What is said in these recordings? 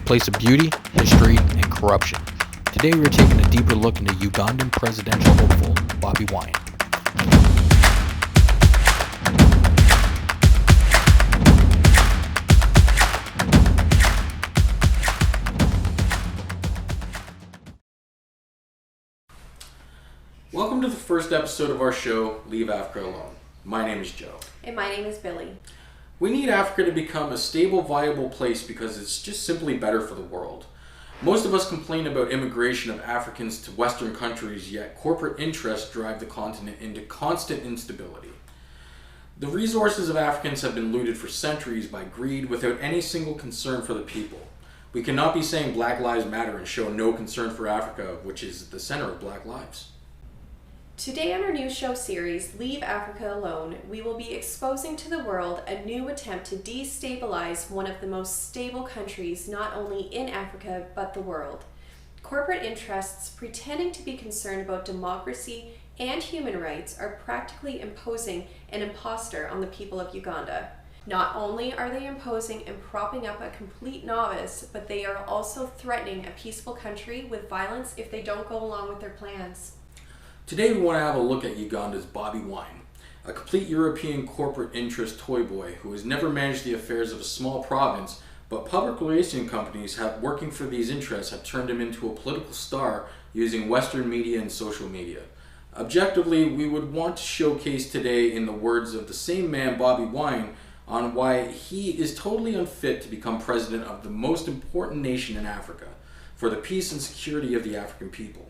place of beauty, history, and corruption. Today we're taking a deeper look into Ugandan presidential hopeful Bobi Wine. Welcome to the first episode of our show, Leave Africa Alone. My name is Joe. And my name is Billy. We need Africa to become a stable, viable place because it's just simply better for the world. Most of us complain about immigration of Africans to Western countries, yet corporate interests drive the continent into constant instability. The resources of Africans have been looted for centuries by greed without any single concern for the people. We cannot be saying Black Lives Matter and show no concern for Africa, which is the center of Black lives. Today on our new show series, Leave Africa Alone, we will be exposing to the world a new attempt to destabilize one of the most stable countries not only in Africa but the world. Corporate interests pretending to be concerned about democracy and human rights are practically imposing an imposter on the people of Uganda. Not only are they imposing and propping up a complete novice, but they are also threatening a peaceful country with violence if they don't go along with their plans. Today we want to have a look at Uganda's Bobi Wine, a complete European corporate interest toy boy who has never managed the affairs of a small province, but public relations companies working for these interests have turned him into a political star using Western media and social media. Objectively, we would want to showcase today in the words of the same man, Bobi Wine, on why he is totally unfit to become president of the most important nation in Africa, for the peace and security of the African people.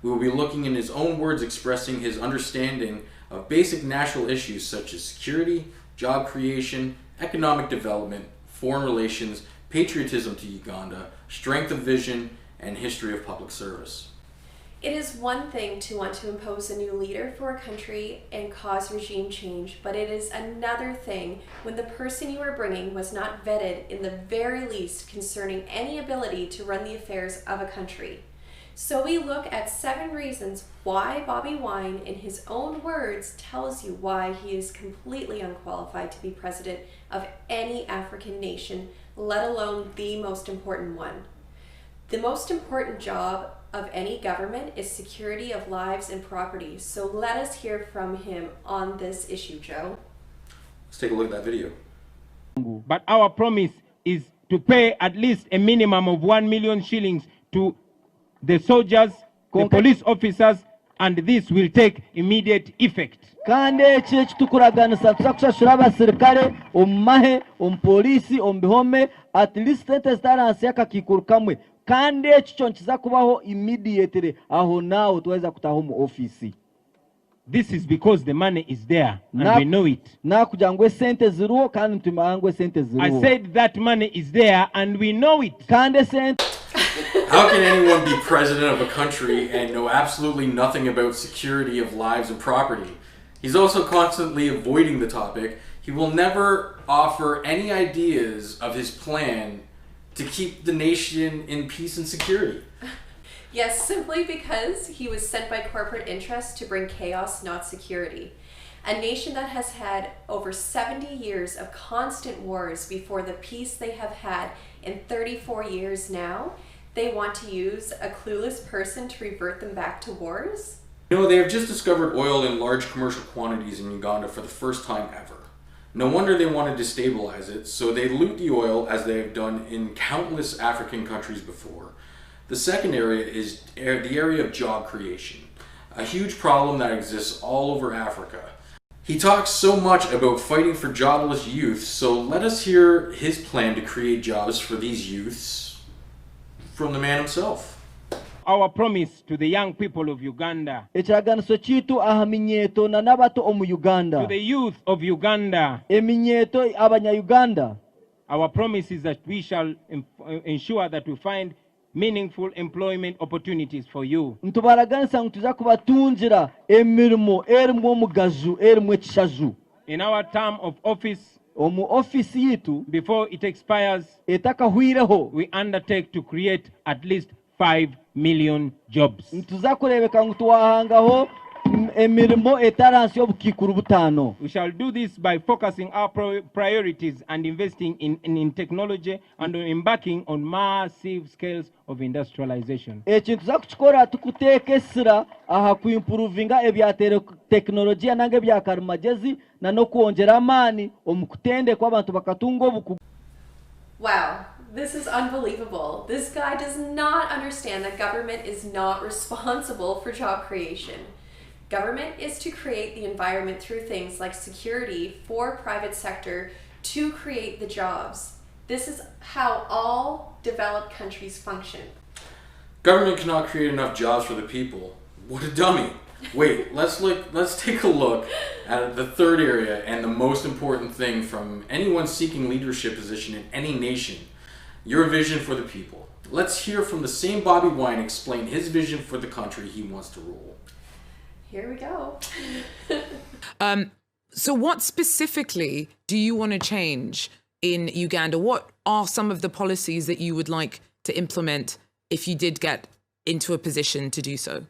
We will be looking in his own words expressing his understanding of basic national issues such as security, job creation, economic development, foreign relations, patriotism to Uganda, strength of vision, and history of public service. It is one thing to want to impose a new leader for a country and cause regime change, but it is another thing when the person you are bringing was not vetted in the very least concerning any ability to run the affairs of a country. So we look at 7 reasons why Bobi Wine, in his own words, tells you why he is completely unqualified to be president of any African nation, let alone the most important one. The most important job of any government is security of lives and property. So let us hear from him on this issue, Joe. Let's take a look at that video. But our promise is to pay at least a minimum of 1 million shillings to the soldiers, the police officers, and this will take immediate effect. Kandi ekitukuraganisha tuzakushashura abasirikare omumahe omupolisi omubihome at least sente zitaransi y'akakikuru kamwe kandi ekyo nkiza kubaho immediately aho nawe tuweza kutaho mu ofisi. This is because the money is there and we know it. Nakugira ngo sente ziruho kandi ntumanga ngo sente ziruho. I said that money is there and we know it. Kandi sente. How can anyone be president of a country and know absolutely nothing about security of lives and property? He's also constantly avoiding the topic. He will never offer any ideas of his plan to keep the nation in peace and security. Yes, simply because he was sent by corporate interests to bring chaos, not security. A nation that has had over 70 years of constant wars before the peace they have had in 34 years now, they want to use a clueless person to revert them back to wars? You know, they have just discovered oil in large commercial quantities in Uganda for the first time ever. No wonder they want to destabilize it, so they loot the oil as they have done in countless African countries before. The second area is the area of job creation, a huge problem that exists all over Africa. He talks so much about fighting for jobless youth, so let us hear his plan to create jobs for these youths from the man himself. Our promise to the young people of Uganda, Ekiraganiso kitu ahaminyeto na nabato omu Uganda. to the youth of Uganda, Eminyeto abanya-Uganda. our promise is that we shall ensure that we find meaningful employment opportunities for you. Ntubaraganisa ngu tuza kubatungira emirimo erimu omugazu erimu ekishaju. In our term of office, Omu ofisi yitu before it expires, etakahwireho we undertake to create at least 5 million jobs. tuza kurebeka ngu tuwahangaho emirimo etaransi y'obukikuru butano. We shall do this by focusing our priorities and investing in technology and embarking on massive scales of industrialization. Ekintu za kukikora tukuteekesera aha kuimprovinga ebya teknologiya nange ebya karimagezi na no kwongera amaani omu kutendekwa abantu bakatunga obukugu. Wow, this is unbelievable. This guy does not understand that government is not responsible for job creation. Government is to create the environment through things like security for private sector to create the jobs. This is how all developed countries function. Government cannot create enough jobs for the people. What a dummy. Wait, let's take a look at the third area and the most important thing from anyone seeking leadership position in any nation. Your vision for the people. Let's hear from the same Bobi Wine explain his vision for the country he wants to rule. Here we go. So what specifically do you want to change in Uganda? What are some of the policies that you would like to implement if you did get into a position to do so?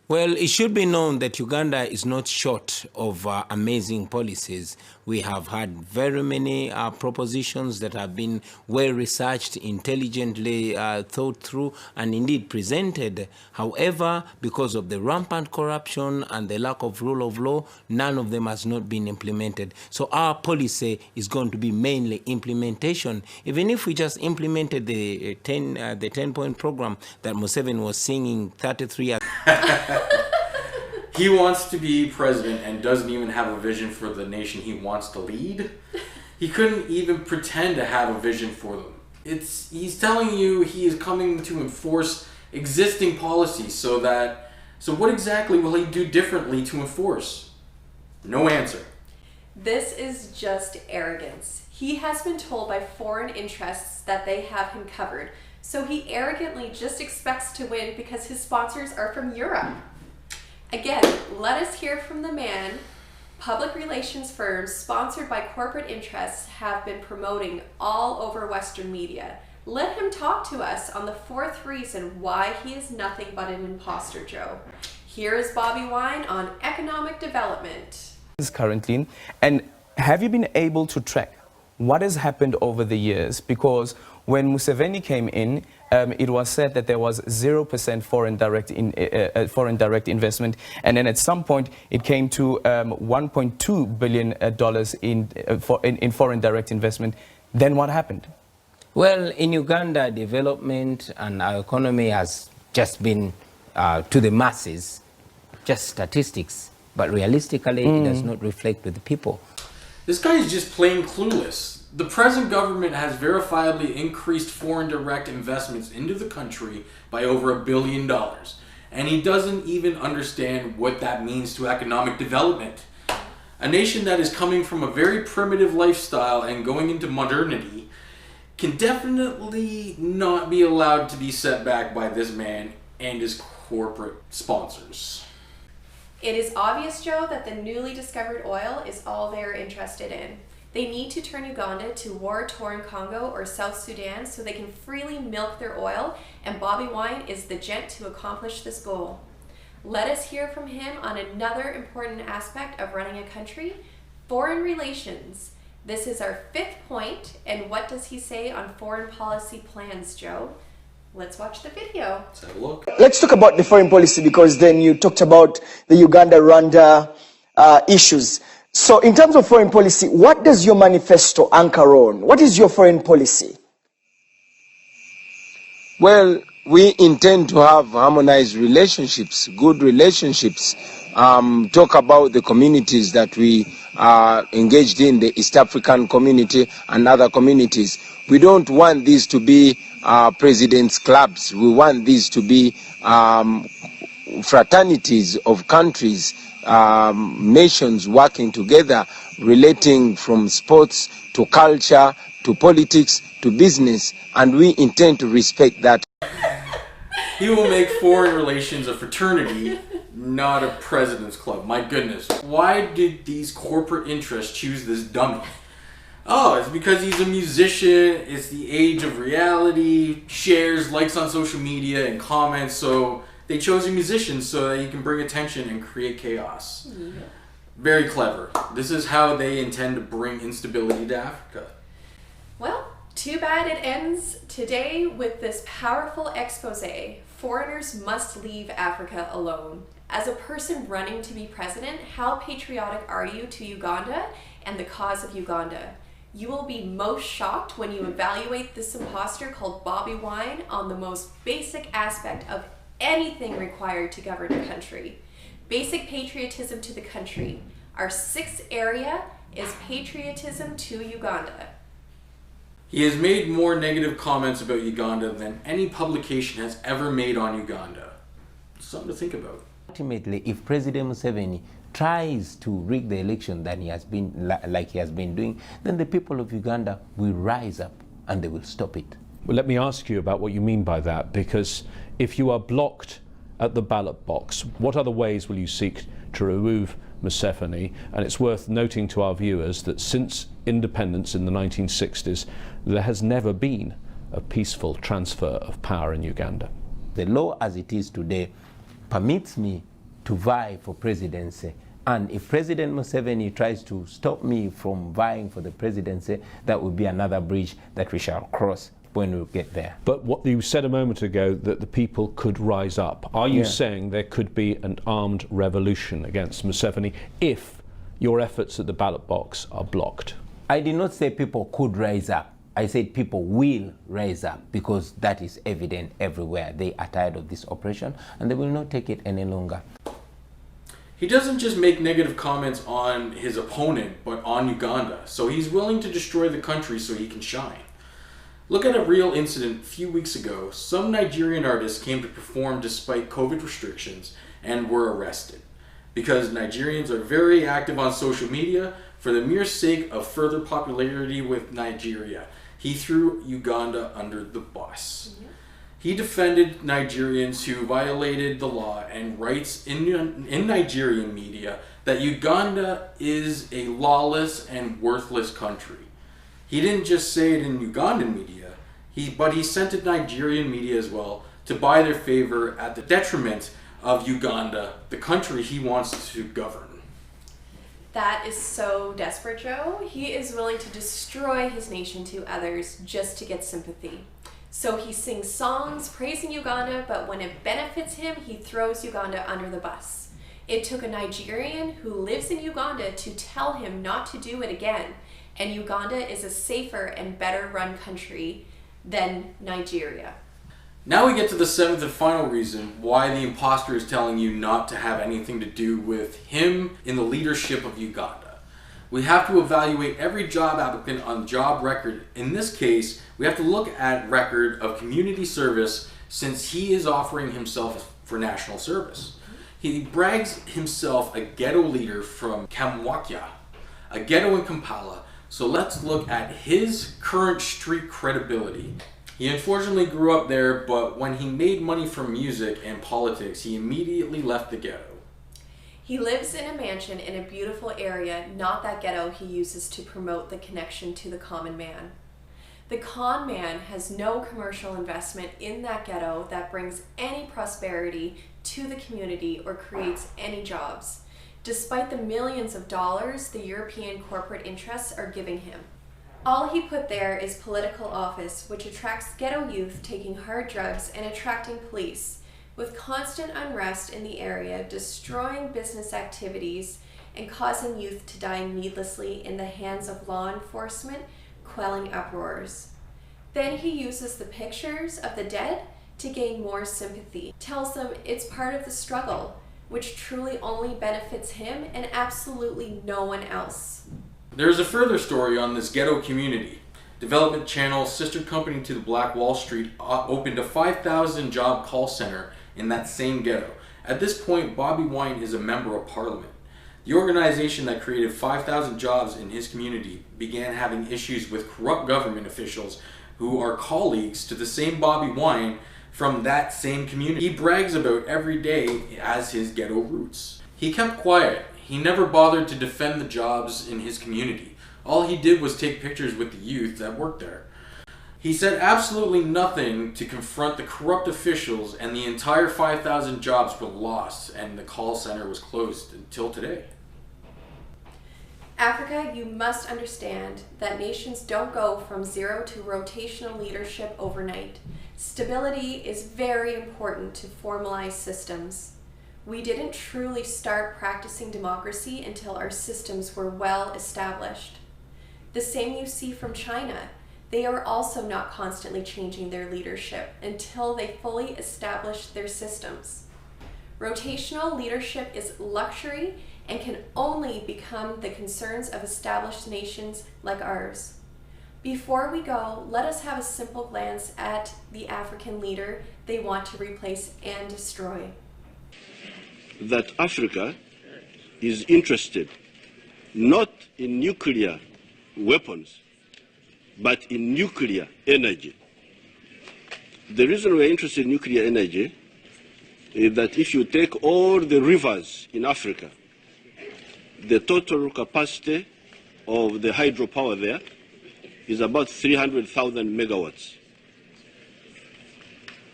Well, it should be known that Uganda is not short of amazing policies. We have had very many propositions that have been well researched, intelligently thought through, and indeed presented. However, because of the rampant corruption and the lack of rule of law, none of them has not been implemented. So our policy is going to be mainly implementation. Even if we just implemented the 10-point program that Museveni was singing 33 years. He wants to be president and doesn't even have a vision for the nation he wants to lead. He couldn't even pretend to have a vision for them. He's telling you he is coming to enforce existing policies, so what exactly will he do differently to enforce? No answer. This is just arrogance. He has been told by foreign interests that they have him covered, so he arrogantly just expects to win because his sponsors are from Europe. Again, let us hear from the man public relations firms sponsored by corporate interests have been promoting all over Western media. Let him talk to us on the fourth reason why he is nothing but an imposter, Joe. Here is Bobi Wine on economic development. Currently, and have you been able to track what has happened over the years? Because when Museveni came in, it was said that there was 0% foreign direct investment, and then at some point it came to $1.2 billion in foreign direct investment. Then what happened? Well, in Uganda, development and our economy has just been to the masses, just statistics, but realistically it does not reflect with the people. This guy is just plain clueless. The present government has verifiably increased foreign direct investments into the country by over $1 billion. And he doesn't even understand what that means to economic development. A nation that is coming from a very primitive lifestyle and going into modernity can definitely not be allowed to be set back by this man and his corporate sponsors. It is obvious, Joe, that the newly discovered oil is all they're interested in. They need to turn Uganda to war-torn Congo or South Sudan so they can freely milk their oil, and Bobi Wine is the gent to accomplish this goal. Let us hear from him on another important aspect of running a country, foreign relations. This is our fifth point, and what does he say on foreign policy plans, Joe? Let's watch the video. Let's have a look. Let's talk about the foreign policy, because then you talked about the Uganda-Rwanda issues. So in terms of foreign policy, what does your manifesto anchor on? What is your foreign policy? Well, we intend to have harmonized relationships, good relationships, talk about the communities that we are engaged in, the East African community and other communities. We don't want these to be president's clubs. We want these to be fraternities of countries, nations working together, relating from sports to culture to politics to business, and we intend to respect that. He will make foreign relations a fraternity, not a president's club. My goodness. Why did these corporate interests choose this dummy? Oh, it's because he's a musician, it's the age of reality, shares, likes on social media, and comments, so They chose a musician so that he can bring attention and create chaos. Very clever. This is how they intend to bring instability to Africa. Well, too bad it ends today with this powerful expose. Foreigners must leave Africa alone. As a person running to be president, how patriotic are you to Uganda and the cause of Uganda? You will be most shocked when you evaluate this imposter called Bobi Wine on the most basic aspect of anything required to govern a country. Basic patriotism to the country. Our sixth area is patriotism to Uganda. He has made more negative comments about Uganda than any publication has ever made on Uganda. Something to think about. Ultimately, if President Museveni tries to rig the election that he has been like he has been doing, then the people of Uganda will rise up and they will stop it. Well, let me ask you about what you mean by that, because if you are blocked at the ballot box, what other ways will you seek to remove Museveni? And it's worth noting to our viewers that since independence in the 1960s, there has never been a peaceful transfer of power in Uganda. The law as it is today permits me to vie for presidency, and if President Museveni tries to stop me from vying for the presidency, that will be another bridge that we shall cross when we get there. But what you said a moment ago, that the people could rise up. Are you saying there could be an armed revolution against Museveni if your efforts at the ballot box are blocked? I did not say people could rise up. I said people will rise up, because that is evident everywhere. They are tired of this oppression and they will not take it any longer. He doesn't just make negative comments on his opponent, but on Uganda. So he's willing to destroy the country so he can shine. Look at a real incident a few weeks ago. Some Nigerian artists came to perform despite COVID restrictions and were arrested because Nigerians are very active on social media for the mere sake of further popularity with Nigeria. He threw Uganda under the bus. He defended Nigerians who violated the law and writes in Nigerian media that Uganda is a lawless and worthless country. He didn't just say it in Ugandan media, but he sent it to Nigerian media as well to buy their favor at the detriment of Uganda, the country he wants to govern. That is so desperate, Joe. He is willing to destroy his nation to others just to get sympathy. So he sings songs praising Uganda, but when it benefits him, he throws Uganda under the bus. It took a Nigerian who lives in Uganda to tell him not to do it again, and Uganda is a safer and better run country than Nigeria. Now we get to the seventh and final reason why the imposter is telling you not to have anything to do with him in the leadership of Uganda. We have to evaluate every job applicant on job record. In this case, we have to look at record of community service since he is offering himself for national service. He brags himself a ghetto leader from Kamwakya, a ghetto in Kampala. So let's look at his current street credibility. He unfortunately grew up there, but when he made money from music and politics, he immediately left the ghetto. He lives in a mansion in a beautiful area, not that ghetto he uses to promote the connection to the common man. The con man has no commercial investment in that ghetto that brings any prosperity to the community or creates any jobs, despite the millions of dollars the European corporate interests are giving him. All he put there is political office, which attracts ghetto youth taking hard drugs and attracting police, with constant unrest in the area, destroying business activities and causing youth to die needlessly in the hands of law enforcement, quelling uproars. Then he uses the pictures of the dead to gain more sympathy, tells them it's part of the struggle, which truly only benefits him and absolutely no one else. There's a further story on this ghetto community. Development Channel, sister company to the Black Wall Street, opened a 5,000 job call center in that same ghetto. At this point, Bobi Wine is a member of parliament. The organization that created 5,000 jobs in his community began having issues with corrupt government officials who are colleagues to the same Bobi Wine from that same community. He brags about every day as his ghetto roots. He kept quiet. He never bothered to defend the jobs in his community. All he did was take pictures with the youth that worked there. He said absolutely nothing to confront the corrupt officials, and the entire 5,000 jobs were lost, and the call center was closed until today. Africa, you must understand that nations don't go from zero to rotational leadership overnight. Stability is very important to formalize systems. We didn't truly start practicing democracy until our systems were well established. The same you see from China. They are also not constantly changing their leadership until they fully establish their systems. Rotational leadership is luxury and can only become the concerns of established nations like ours. Before we go, let us have a simple glance at the African leader they want to replace and destroy. That Africa is interested not in nuclear weapons, but in nuclear energy. The reason we're interested in nuclear energy is that if you take all the rivers in Africa, the total capacity of the hydropower there is about 300,000 megawatts.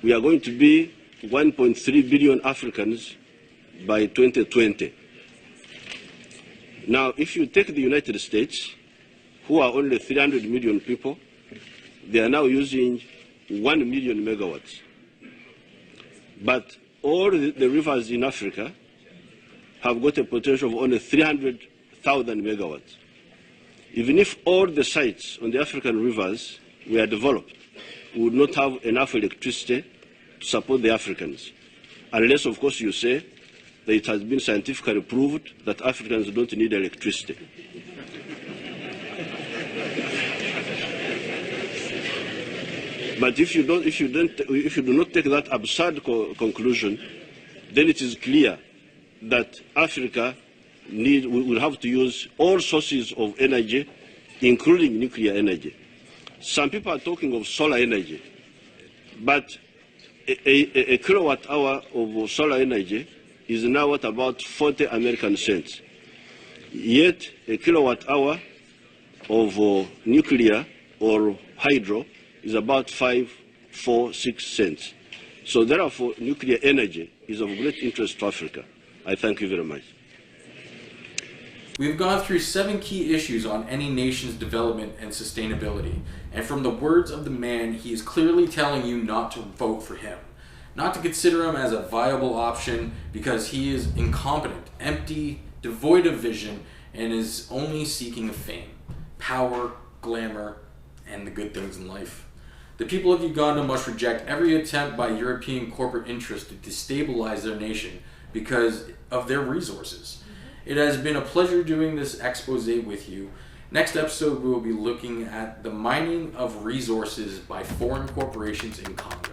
We are going to be 1.3 billion Africans by 2020. Now, if you take the United States, who are only 300 million people, they are now using 1 million megawatts. But all the rivers in Africa have got a potential of only 300,000 megawatts. Even if all the sites on the African rivers were developed, we would not have enough electricity to support the Africans. Unless, of course, you say that it has been scientifically proved that Africans don't need electricity. But if you do not take that absurd conclusion, then it is clear that Africa will have to use all sources of energy, including nuclear energy. Some people are talking of solar energy, but a kilowatt hour of solar energy is now at about 40 American cents. Yet a kilowatt hour of nuclear or hydro is about 5, 4, 6 cents. So therefore, nuclear energy is of great interest to Africa. I thank you very much. We've gone through 7 key issues on any nation's development and sustainability, and from the words of the man, he is clearly telling you not to vote for him, not to consider him as a viable option because he is incompetent, empty, devoid of vision, and is only seeking fame, power, glamour, and the good things in life. The people of Uganda must reject every attempt by European corporate interests to destabilize their nation because of their resources. It has been a pleasure doing this expose with you. Next episode, we will be looking at the mining of resources by foreign corporations in Congo.